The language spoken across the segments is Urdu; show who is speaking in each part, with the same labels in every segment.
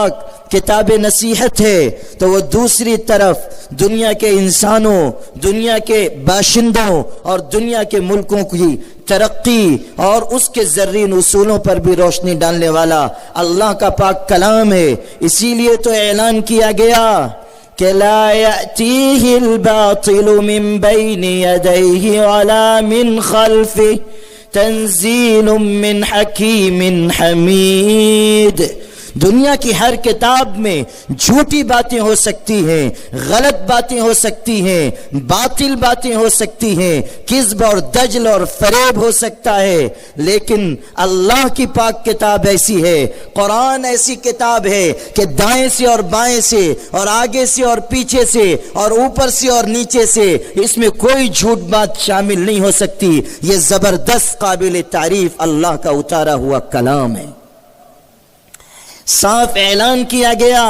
Speaker 1: پاک کتاب نصیحت ہے تو وہ دوسری طرف دنیا کے انسانوں، دنیا کے باشندوں اور دنیا کے ملکوں کی ترقی اور اس کے زرعین اصولوں پر بھی روشنی ڈالنے والا اللہ کا پاک کلام ہے۔ اسی لیے تو اعلان کیا گیا کہ لا یأتیہ الباطل من بین یدیہ ولا من خلفہ تنزیل من حکیم حمید۔ دنیا کی ہر کتاب میں جھوٹی باتیں ہو سکتی ہیں، غلط باتیں ہو سکتی ہیں، باطل باتیں ہو سکتی ہیں، کذب اور دجل اور فریب ہو سکتا ہے، لیکن اللہ کی پاک کتاب ایسی ہے، قرآن ایسی کتاب ہے کہ دائیں سے اور بائیں سے اور آگے سے اور پیچھے سے اور اوپر سے اور نیچے سے اس میں کوئی جھوٹ بات شامل نہیں ہو سکتی۔ یہ زبردست قابل تعریف اللہ کا اتارا ہوا کلام ہے۔ صاف اعلان کیا گیا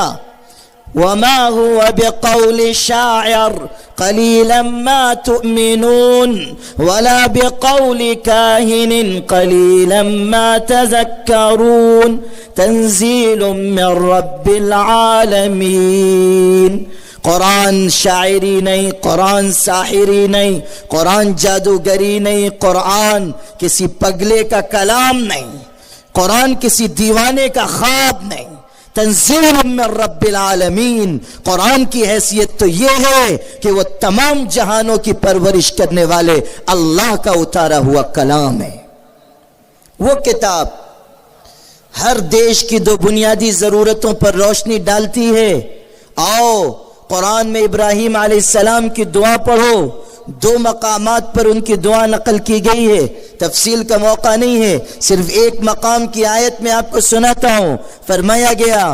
Speaker 1: وَمَا هُوَ بِقَوْلِ شَاعِرٍ قَلِيلًا مَا تُؤْمِنُونَ وَلَا بِقَوْلِ كَاهِنٍ قَلِيلًا مَا تَذَكَّرُونَ تَنزِيلٌ مِّن رَّبِّ الْعَالَمِينَ۔ قرآن شاعری نہیں، قرآن ساحری نہیں، قرآن جادوگری نہیں، قرآن کسی پگلے کا کلام نہیں، قرآن کسی دیوانے کا خواب نہیں۔ تنزیل من رب العالمین، قرآن کی حیثیت تو یہ ہے کہ وہ تمام جہانوں کی پرورش کرنے والے اللہ کا اتارا ہوا کلام ہے۔ وہ کتاب ہر دیش کی دو بنیادی ضرورتوں پر روشنی ڈالتی ہے۔ آؤ قرآن میں ابراہیم علیہ السلام کی دعا پڑھو، دو مقامات پر ان کی دعا نقل کی گئی ہے، تفصیل کا موقع نہیں ہے، صرف ایک مقام کی آیت میں آپ کو سناتا ہوں۔ فرمایا گیا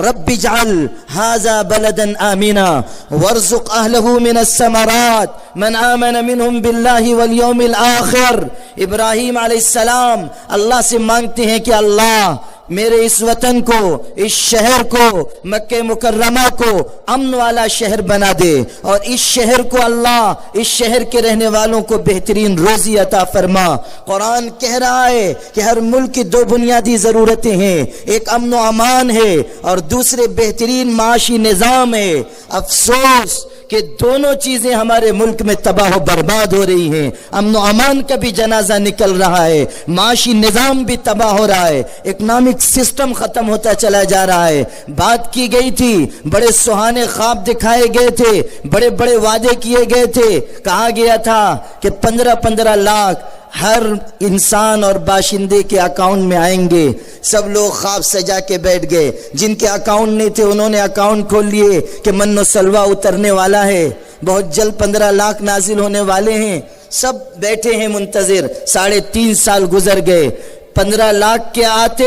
Speaker 1: رب اجعل ھذا بلدا آمنا وارزق اہلہ من الثمرات من آمن منہم باللہ والیوم الآخر۔ ابراہیم علیہ السلام اللہ سے مانگتے ہیں کہ اللہ میرے اس وطن کو، اس شہر کو، مکہ مکرمہ کو امن والا شہر بنا دے، اور اس شہر کو اللہ، اس شہر کے رہنے والوں کو بہترین روزی عطا فرما۔ قرآن کہہ رہا ہے کہ ہر ملک کی دو بنیادی ضرورتیں ہیں، ایک امن و امان ہے اور دوسرے بہترین معاشی نظام ہے۔ افسوس کہ دونوں چیزیں ہمارے ملک میں تباہ و برباد ہو رہی ہیں۔ امن و امان کا بھی جنازہ نکل رہا ہے، معاشی نظام بھی تباہ ہو رہا ہے، اکنامک سسٹم ختم ہوتا چلا جا رہا ہے۔ بات کی گئی تھی، بڑے سہانے خواب دکھائے گئے تھے، بڑے بڑے وعدے کیے گئے تھے، کہا گیا تھا کہ 15 لاکھ ہر انسان اور باشندے کے اکاؤنٹ میں آئیں گے۔ سب لوگ خواب سجا کے بیٹھ گئے، جن کے اکاؤنٹ نہیں تھے انہوں نے اکاؤنٹ کھول لیے کہ من و سلوہ اترنے والا ہے، بہت جلد 15 لاکھ نازل ہونے والے ہیں۔ سب بیٹھے ہیں منتظر۔ 3.5 سال گزر گئے، 15 لاکھ کے آتے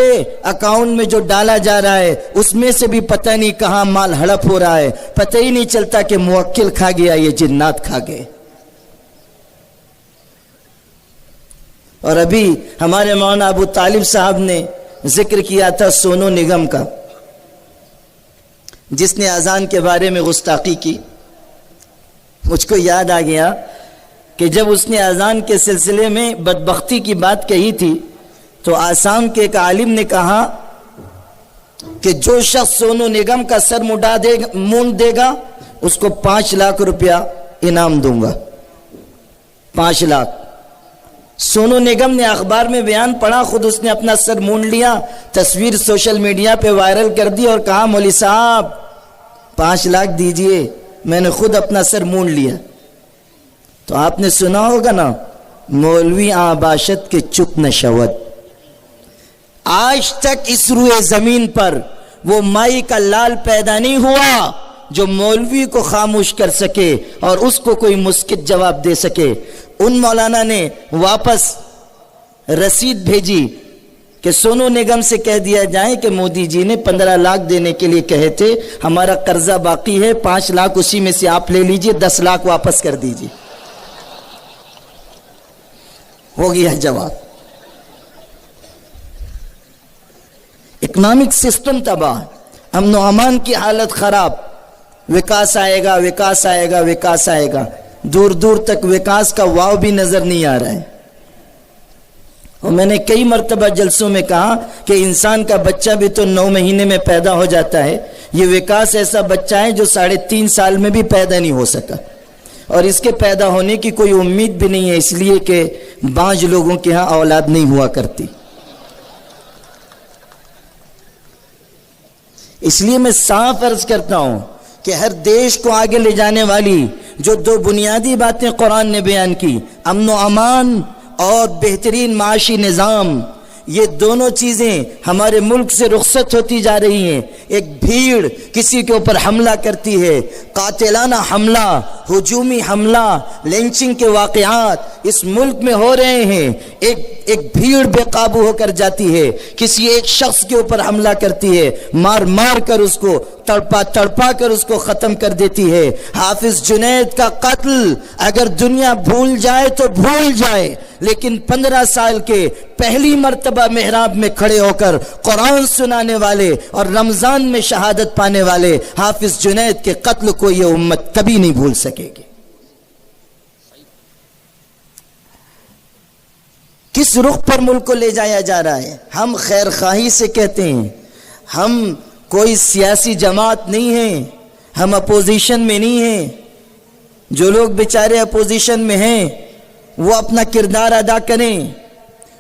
Speaker 1: اکاؤنٹ میں جو ڈالا جا رہا ہے اس میں سے بھی پتہ نہیں کہاں مال ہڑپ ہو رہا ہے، پتہ ہی نہیں چلتا کہ موکل کھا گیا یہ جنات کھا گئے۔ اور ابھی ہمارے مولانا ابو طالب صاحب نے ذکر کیا تھا سونو نگم کا، جس نے اذان کے بارے میں گستاخی کی۔ مجھ کو یاد آ گیا کہ جب اس نے اذان کے سلسلے میں بدبختی کی بات کہی تھی تو آسام کے ایک عالم نے کہا کہ جو شخص سونو نگم کا سر مونڈ دے گا اس کو 5 لاکھ روپیہ انعام دوں گا۔ 5 لاکھ۔ سونو نگم نے اخبار میں بیان پڑھا، خود اس نے اپنا سر مونڈ لیا، تصویر سوشل میڈیا پہ وائرل کر دی اور کہا مولوی صاحب 5 لاکھ دیجئے، میں نے خود اپنا سر مونڈ لیا۔ تو آپ نے سنا ہوگا نا، مولوی آباشت کے چپ نہ شود۔ آج تک اس روئے زمین پر وہ مائی کا لال پیدا نہیں ہوا جو مولوی کو خاموش کر سکے اور اس کو کوئی مسکت جواب دے سکے۔ ان مولانا نے واپس رسید بھیجی کہ سونو نگم سے کہہ دیا جائے کہ مودی جی نے 15 لاکھ دینے کے لیے کہے تھے، ہمارا قرضہ باقی ہے، 5 لاکھ اسی میں سے آپ لے لیجئے، 10 لاکھ واپس کر دیجئے۔ ہو گیا جواب۔ اکنامک سسٹم تباہ، امن و امان کی حالت خراب، وکاس آئے گا، وکاس آئے گا، وکاس آئے گا، دور دور تک وکاس کا واو بھی نظر نہیں آ رہا ہے۔ اور میں نے کئی مرتبہ جلسوں میں کہا کہ انسان کا بچہ بھی تو 9 مہینے میں پیدا ہو جاتا ہے، یہ وکاس ایسا بچہ ہے جو 3.5 سال میں بھی پیدا نہیں ہو سکا، اور اس کے پیدا ہونے کی کوئی امید بھی نہیں ہے، اس لیے کہ بعض لوگوں کے ہاں اولاد نہیں ہوا کرتی۔ اس لیے میں صاف عرض کرتا ہوں کہ ہر دیش کو آگے لے جانے والی جو 2 بنیادی باتیں قرآن نے بیان کی، امن و امان اور بہترین معاشی نظام، یہ دونوں چیزیں ہمارے ملک سے رخصت ہوتی جا رہی ہیں۔ ایک بھیڑ کسی کے اوپر حملہ کرتی ہے، قاتلانہ حملہ، ہجومی حملہ، لنچنگ کے واقعات اس ملک میں ہو رہے ہیں۔ ایک بھیڑ بے قابو ہو کر جاتی ہے، کسی ایک شخص کے اوپر حملہ کرتی ہے، مار کر اس کو تڑپا کر اس کو ختم کر دیتی ہے۔ حافظ جنید کا قتل اگر دنیا بھول جائے تو بھول جائے، لیکن 15 سال کے پہلی مرتبہ محراب میں کھڑے ہو کر قرآن سنانے والے اور رمضان میں شہادت پانے والے حافظ جنید کے قتل کو یہ امت کبھی نہیں بھول سکے گی۔ کس رخ پر ملک کو لے جایا جا رہا ہے؟ ہم خیر خواہی سے کہتے ہیں، ہم کوئی سیاسی جماعت نہیں ہیں، ہم اپوزیشن میں نہیں ہیں۔ جو لوگ بیچارے اپوزیشن میں ہیں وہ اپنا کردار ادا کریں،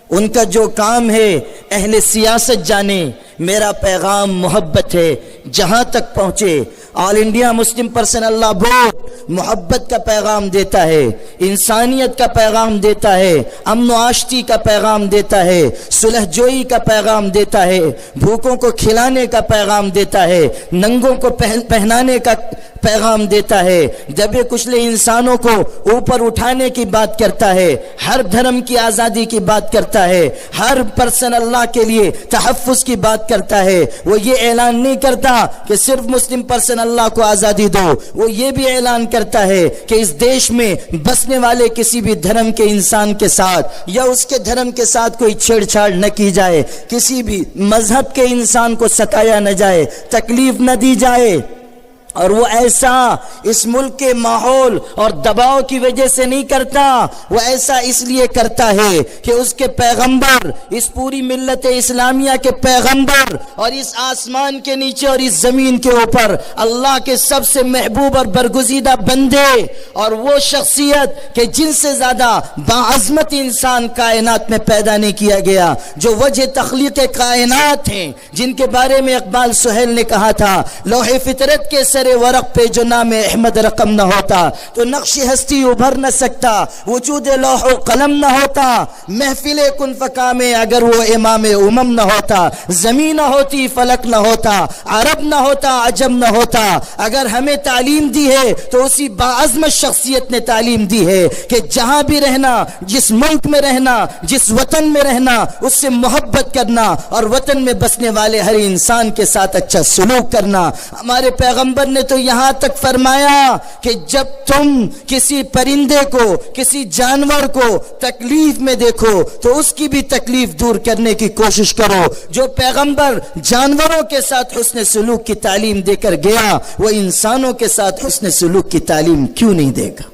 Speaker 1: ان کا جو کام ہے اہل سیاست جانیں۔ میرا پیغام محبت ہے، جہاں تک پہنچے۔ آل انڈیا مسلم پرسنل لا بورڈ محبت کا پیغام دیتا ہے، انسانیت کا پیغام دیتا ہے، امن و آشتی کا پیغام دیتا ہے، صلح جوئی کا پیغام دیتا ہے، بھوکوں کو کھلانے کا پیغام دیتا ہے، ننگوں کو پہنانے کا پیغام دیتا ہے، دبے کچلے انسانوں کو اوپر اٹھانے کی بات کرتا ہے، ہر دھرم کی آزادی کی بات کرتا ہے، ہر پرسن اللہ کے لیے تحفظ کی بات کرتا ہے۔ وہ یہ اعلان نہیں کرتا کہ صرف مسلم پرسن اللہ کو آزادی دو، وہ یہ بھی اعلان کرتا ہے کہ اس دیش میں بسنے والے کسی بھی دھرم کے انسان کے ساتھ یا اس کے دھرم کے ساتھ کوئی چھیڑ چھاڑ نہ کی جائے، کسی بھی مذہب کے انسان کو ستایا نہ جائے، تکلیف نہ دی جائے۔ اور وہ ایسا اس ملک کے ماحول اور دباؤ کی وجہ سے نہیں کرتا، وہ ایسا اس لیے کرتا ہے کہ اس کے پیغمبر، اس پوری ملت اسلامیہ کے پیغمبر، اور اس آسمان کے نیچے اور اس زمین کے اوپر اللہ کے سب سے محبوب اور برگزیدہ بندے اور وہ شخصیت کہ جن سے زیادہ باعظمت انسان کائنات میں پیدا نہیں کیا گیا، جو وجہ تخلیق کائنات ہیں، جن کے بارے میں اقبال سہیل نے کہا تھا، لوح فطرت کے ورق پہ جو نام احمد رقم نہ ہوتا تو نقش ہستی ابھر نہ سکتا، وجود لوح و قلم نہ ہوتا، محفل کن فکا میں اگر وہ امام امم نہ ہوتا، زمین نہ ہوتی، فلک نہ ہوتا، عرب نہ ہوتا، عجم نہ ہوتا۔ اگر ہمیں تعلیم دی ہے تو اسی باعظمت شخصیت نے تعلیم دی ہے کہ جہاں بھی رہنا، جس ملک میں رہنا، جس وطن میں رہنا، اس سے محبت کرنا اور وطن میں بسنے والے ہر انسان کے ساتھ اچھا سلوک کرنا۔ ہمارے پیغمبر نے تو یہاں تک فرمایا کہ جب تم کسی پرندے کو، کسی جانور کو تکلیف میں دیکھو تو اس کی بھی تکلیف دور کرنے کی کوشش کرو۔ جو پیغمبر جانوروں کے ساتھ حسن سلوک کی تعلیم دے کر گیا، وہ انسانوں کے ساتھ حسن سلوک کی تعلیم کیوں نہیں دے گا؟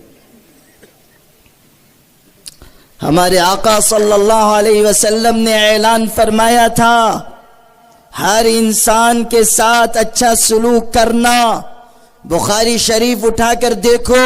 Speaker 1: ہمارے آقا صلی اللہ علیہ وسلم نے اعلان فرمایا تھا، ہر انسان کے ساتھ اچھا سلوک کرنا۔ بخاری شریف اٹھا کر دیکھو،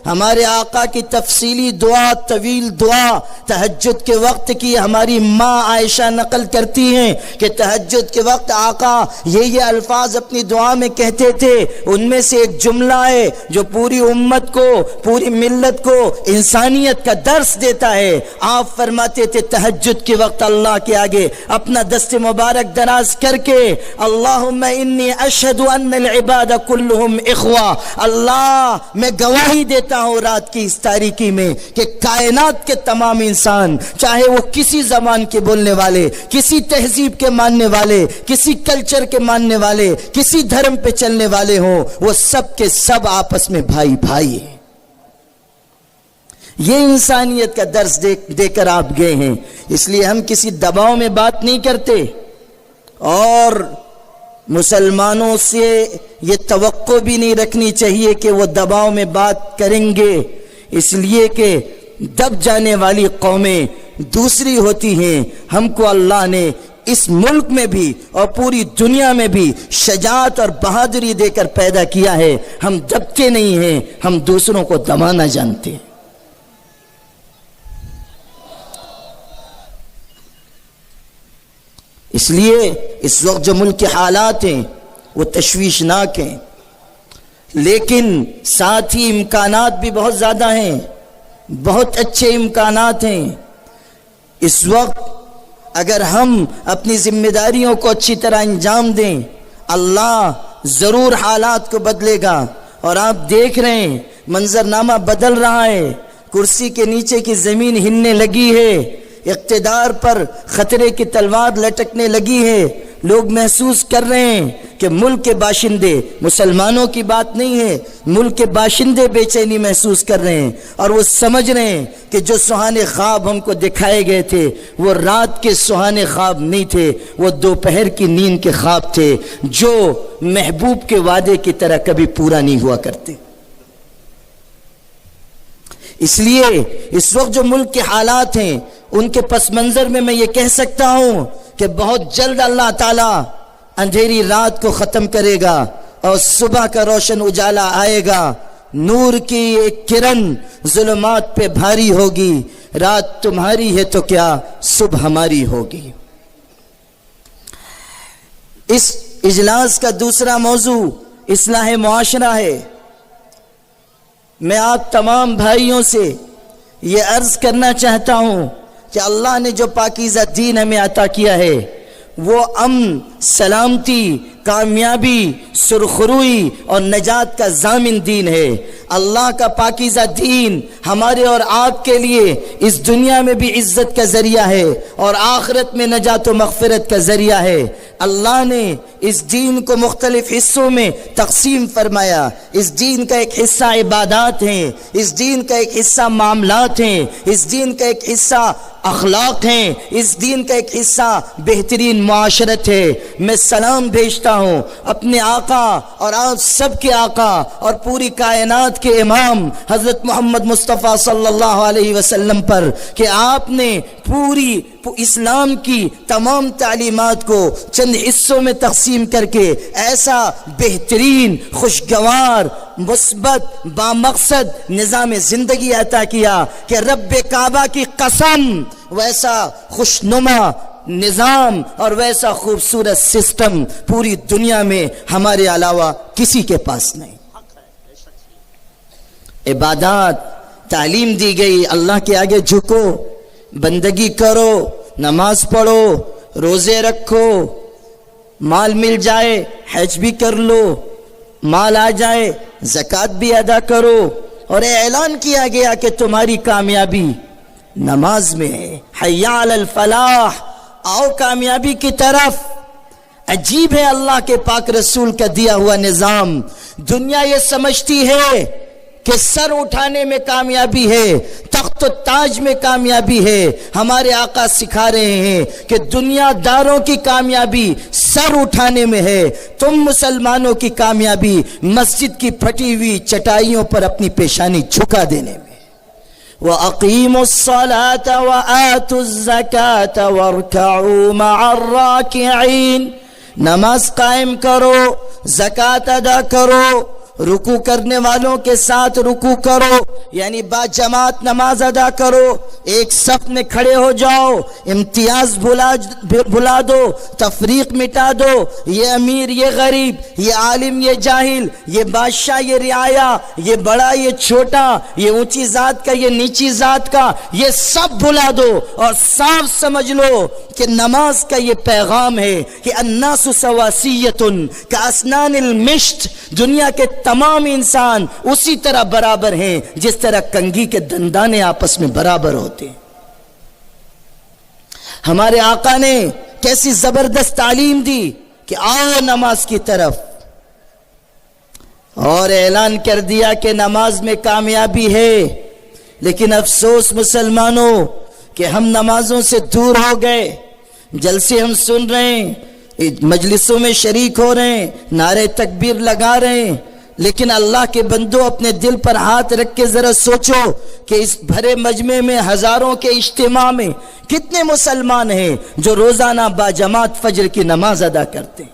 Speaker 1: ہمارے آقا کی تفصیلی دعا، طویل دعا تہجد کے وقت کی ہماری ماں عائشہ نقل کرتی ہیں کہ تہجد کے وقت آقا یہ الفاظ اپنی دعا میں کہتے تھے۔ ان میں سے ایک جملہ ہے جو پوری امت کو، پوری ملت کو انسانیت کا درس دیتا ہے۔ آپ فرماتے تھے تہجد کے وقت اللہ کے آگے اپنا دست مبارک دراز کر کے، اللہم انی اشہد ان العباد کلہم اخوہ، اللہ میں گواہی دیتا ہوں رات کی اس تاریکی میں کہ کائنات کے تمام انسان، چاہے وہ کسی زبان کے بولنے والے، کسی تہذیب کے ماننے والے، کسی کلچر کے ماننے والے، کسی دھرم پہ چلنے والے ہوں، وہ سب کے سب آپس میں بھائی بھائی ہیں۔ یہ انسانیت کا درس دے کر آپ گئے ہیں۔ اس لیے ہم کسی دباؤ میں بات نہیں کرتے، اور مسلمانوں سے یہ توقع بھی نہیں رکھنی چاہیے کہ وہ دباؤ میں بات کریں گے، اس لیے کہ دب جانے والی قومیں دوسری ہوتی ہیں۔ ہم کو اللہ نے اس ملک میں بھی اور پوری دنیا میں بھی شجاعت اور بہادری دے کر پیدا کیا ہے۔ ہم دبتے نہیں ہیں، ہم دوسروں کو دبانا جانتے ہیں۔ اس لیے اس وقت جو ملک کے حالات ہیں وہ تشویشناک ہیں، لیکن ساتھ ہی امکانات بھی بہت زیادہ ہیں، بہت اچھے امکانات ہیں۔ اس وقت اگر ہم اپنی ذمہ داریوں کو اچھی طرح انجام دیں، اللہ ضرور حالات کو بدلے گا۔ اور آپ دیکھ رہے ہیں منظرنامہ بدل رہا ہے، کرسی کے نیچے کی زمین ہلنے لگی ہے، اقتدار پر خطرے کی تلوار لٹکنے لگی ہے۔ لوگ محسوس کر رہے ہیں کہ ملک کے باشندے، مسلمانوں کی بات نہیں ہے، ملک کے باشندے بے چینی محسوس کر رہے ہیں، اور وہ سمجھ رہے ہیں کہ جو سہانے خواب ہم کو دکھائے گئے تھے وہ رات کے سہانے خواب نہیں تھے، وہ دوپہر کی نیند کے خواب تھے جو محبوب کے وعدے کی طرح کبھی پورا نہیں ہوا کرتے۔ اس لیے اس وقت جو ملک کے حالات ہیں ان کے پس منظر میں میں یہ کہہ سکتا ہوں کہ بہت جلد اللہ تعالیٰ اندھیری رات کو ختم کرے گا اور صبح کا روشن اجالا آئے گا۔ نور کی ایک کرن ظلمات پہ بھاری ہوگی، رات تمہاری ہے تو کیا صبح ہماری ہوگی۔ اس اجلاس کا دوسرا موضوع اصلاح معاشرہ ہے۔ میں آپ تمام بھائیوں سے یہ عرض کرنا چاہتا ہوں کہ اللہ نے جو پاکیزہ دین ہمیں عطا کیا ہے وہ امن، سلامتی، کامیابی، سرخروئی اور نجات کا ضامن دین ہے۔ اللہ کا پاکیزہ دین ہمارے اور آپ کے لیے اس دنیا میں بھی عزت کا ذریعہ ہے اور آخرت میں نجات و مغفرت کا ذریعہ ہے۔ اللہ نے اس دین کو مختلف حصوں میں تقسیم فرمایا۔ اس دین کا ایک حصہ عبادات ہیں، اس دین کا ایک حصہ معاملات ہیں، اس دین کا ایک حصہ اخلاق ہیں، اس دین کا ایک حصہ بہترین معاشرت ہے۔ میں سلام بھیجتا ہوں اپنے آقا اور آپ سب کے آقا اور پوری کائنات کے امام حضرت محمد مصطفیٰ صلی اللہ علیہ وسلم پر کہ آپ نے پوری اسلام کی تمام تعلیمات کو چند حصوں میں تقسیم کر کے ایسا بہترین، خوشگوار، مثبت، بامقصد نظام زندگی عطا کیا کہ رب کعبہ کی قسم ویسا خوشنما نظام اور ویسا خوبصورت سسٹم پوری دنیا میں ہمارے علاوہ کسی کے پاس نہیں۔ عبادات، تعلیم دی گئی، اللہ کے آگے جھکو، بندگی کرو، نماز پڑھو، روزے رکھو، مال مل جائے حج بھی کر لو، مال آ جائے زکوٰۃ بھی ادا کرو، اور اعلان کیا گیا کہ تمہاری کامیابی نماز میں ہے۔ حی علی الفلاح، آؤ کامیابی کی طرف۔ عجیب ہے اللہ کے پاک رسول کا دیا ہوا نظام۔ دنیا یہ سمجھتی ہے کہ سر اٹھانے میں کامیابی ہے، تخت و تاج میں کامیابی ہے۔ ہمارے آقا سکھا رہے ہیں کہ دنیا داروں کی کامیابی سر اٹھانے میں ہے، تم مسلمانوں کی کامیابی مسجد کی پھٹی ہوئی چٹائیوں پر اپنی پیشانی جھکا دینے میں۔ وَأَقِيمُوا الصَّلَاةَ وَآتُوا الزَّكَاةَ وَارْكَعُوا مَعَ الرَّاكِعِينَ، نماز قائم کرو، زکوٰۃ ادا کرو، رکوع کرنے والوں کے ساتھ رکوع کرو، یعنی با جماعت نماز ادا کرو، ایک صف میں کھڑے ہو جاؤ، امتیاز بھلا دو، تفریق مٹا دو، یہ امیر یہ غریب، یہ عالم یہ جاہل، یہ بادشاہ یہ رعایا، یہ بڑا یہ چھوٹا، یہ اونچی ذات کا یہ نیچی ذات کا، یہ سب بھلا دو اور صاف سمجھ لو کہ نماز کا یہ پیغام ہے کہ الناس سواسیۃ کاسنان المشط، دنیا کے تمام انسان اسی طرح برابر ہیں جس طرح کنگھی کے دندانے آپس میں برابر ہوتے ہیں۔ ہمارے آقا نے کیسی زبردست تعلیم دی کہ آؤ نماز کی طرف، اور اعلان کر دیا کہ نماز میں کامیابی ہے۔ لیکن افسوس مسلمانوں کہ ہم نمازوں سے دور ہو گئے، جلسے ہم سن رہے ہیں، مجلسوں میں شریک ہو رہے ہیں، نعرے تکبیر لگا رہے ہیں، لیکن اللہ کے بندو اپنے دل پر ہاتھ رکھ کے ذرا سوچو کہ اس بھرے مجمع میں ہزاروں کے اجتماع میں کتنے مسلمان ہیں جو روزانہ باجماعت فجر کی نماز ادا کرتے ہیں؟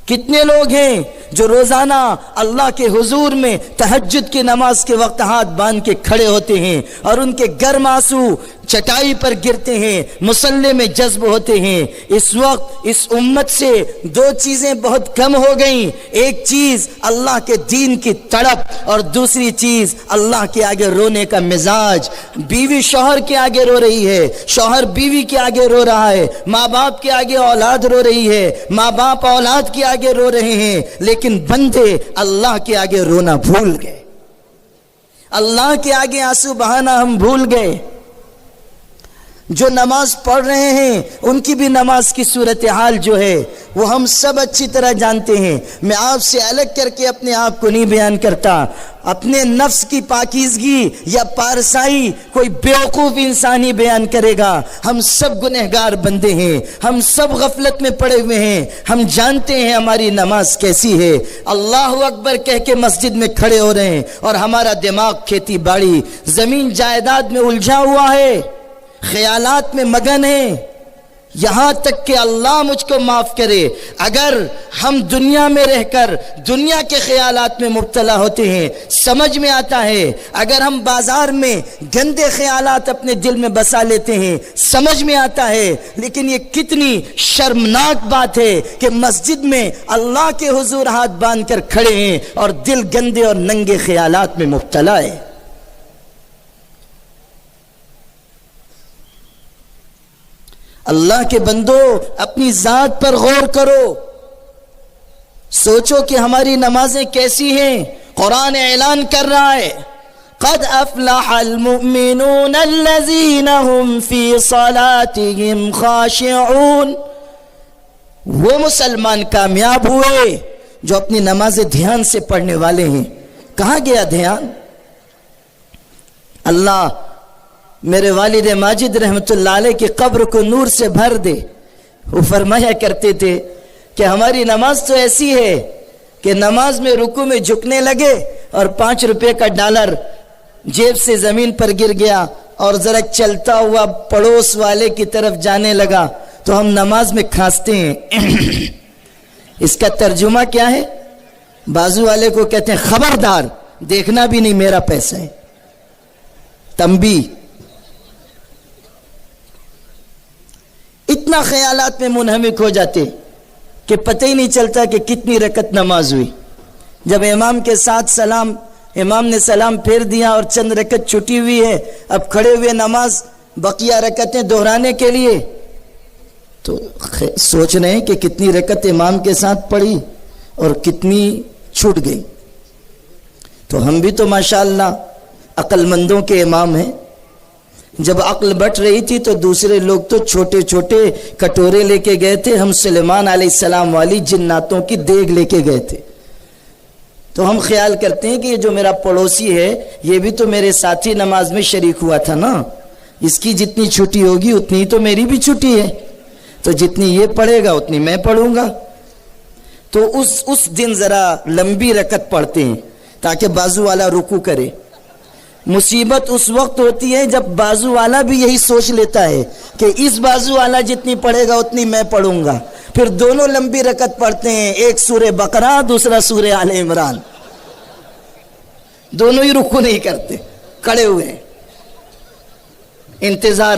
Speaker 1: کتنے لوگ ہیں جو روزانہ اللہ کے حضور میں تہجد کی نماز کے وقت ہاتھ باندھ کے کھڑے ہوتے ہیں اور ان کے گرم آنسو چٹائی پر گرتے ہیں، مصلی میں جذب ہوتے ہیں؟ اس وقت اس امت سے دو چیزیں بہت کم ہو گئیں، ایک چیز اللہ کے دین کی تڑپ اور دوسری چیز اللہ کے آگے رونے کا مزاج۔ بیوی شوہر کے آگے رو رہی ہے، شوہر بیوی کے آگے رو رہا ہے، ماں باپ کے آگے اولاد رو رہی ہے، ماں باپ اولاد کے آگے رو رہے ہیں، لیکن بندے اللہ کے آگے رونا بھول گئے، اللہ کے آگے آنسو بہانا ہم بھول گئے۔ جو نماز پڑھ رہے ہیں ان کی بھی نماز کی صورتحال جو ہے وہ ہم سب اچھی طرح جانتے ہیں، میں آپ سے الگ کر کے اپنے آپ کو نہیں بیان کرتا۔ اپنے نفس کی پاکیزگی یا پارسائی کوئی بیوقوف انسان ہی بیان کرے گا۔ ہم سب گنہگار بندے ہیں، ہم سب غفلت میں پڑے ہوئے ہیں، ہم جانتے ہیں ہماری نماز کیسی ہے۔ اللہ اکبر کہہ کے مسجد میں کھڑے ہو رہے ہیں اور ہمارا دماغ کھیتی باڑی زمین جائیداد میں الجھا ہوا ہے، خیالات میں مگن ہے، یہاں تک کہ اللہ مجھ کو معاف کرے اگر ہم دنیا میں رہ کر دنیا کے خیالات میں مبتلا ہوتے ہیں۔ سمجھ میں آتا ہے اگر ہم بازار میں گندے خیالات اپنے دل میں بسا لیتے ہیں، سمجھ میں آتا ہے، لیکن یہ کتنی شرمناک بات ہے کہ مسجد میں اللہ کے حضور ہاتھ باندھ کر کھڑے ہیں اور دل گندے اور ننگے خیالات میں مبتلا ہے۔ اللہ کے بندو اپنی ذات پر غور کرو، سوچو کہ ہماری نمازیں کیسی ہیں۔ قرآن اعلان کر رہا ہے قد افلح المؤمنون الذین هم فی صلاتهم خاشعون، وہ مسلمان کامیاب ہوئے جو اپنی نمازیں دھیان سے پڑھنے والے ہیں۔ کہاں گیا دھیان؟ اللہ میرے والد ماجد رحمت اللہ علیہ کی قبر کو نور سے بھر دے، وہ فرمایا کرتے تھے کہ ہماری نماز تو ایسی ہے کہ نماز میں رکوع میں جھکنے لگے اور 5 روپے کا ڈالر جیب سے زمین پر گر گیا اور ذرا چلتا ہوا پڑوس والے کی طرف جانے لگا تو ہم نماز میں کھانستے ہیں۔ اس کا ترجمہ کیا ہے؟ بازو والے کو کہتے ہیں خبردار، دیکھنا بھی نہیں میرا پیسہ ہے، تنبیہ۔ اتنا خیالات میں منہمک ہو جاتے کہ پتہ ہی نہیں چلتا کہ کتنی رکعت نماز ہوئی۔ جب امام کے ساتھ امام نے سلام پھیر دیا اور چند رکعت چھٹی ہوئی ہے، اب کھڑے ہوئے نماز بقیہ رکعتیں دہرانے کے لیے، تو سوچ رہے ہیں کہ کتنی رکعت امام کے ساتھ پڑھی اور کتنی چھوٹ گئی۔ تو ہم بھی تو ماشاءاللہ عقل مندوں کے امام ہیں۔ جب عقل بٹ رہی تھی تو دوسرے لوگ تو چھوٹے چھوٹے کٹورے لے کے گئے تھے، ہم سلیمان علیہ السلام والی جناتوں کی دیگ لے کے گئے تھے۔ تو ہم خیال کرتے ہیں کہ یہ جو میرا پڑوسی ہے یہ بھی تو میرے ساتھی نماز میں شریک ہوا تھا نا، اس کی جتنی چھٹی ہوگی اتنی تو میری بھی چھٹی ہے، تو جتنی یہ پڑھے گا اتنی میں پڑھوں گا۔ تو اس دن ذرا لمبی رکعت پڑھتے ہیں تاکہ بازو والا رکوع کرے۔ مصیبت اس وقت ہوتی ہے جب بازو والا بھی یہی سوچ لیتا ہے کہ اس بازو والا جتنی پڑھے گا اتنی میں پڑھوں گا، پھر دونوں لمبی رکعت پڑھتے ہیں، ایک سورہ بقرہ دوسرا سورہ آل عمران، دونوں ہی رکوع نہیں کرتے، کھڑے ہوئے ہیں انتظار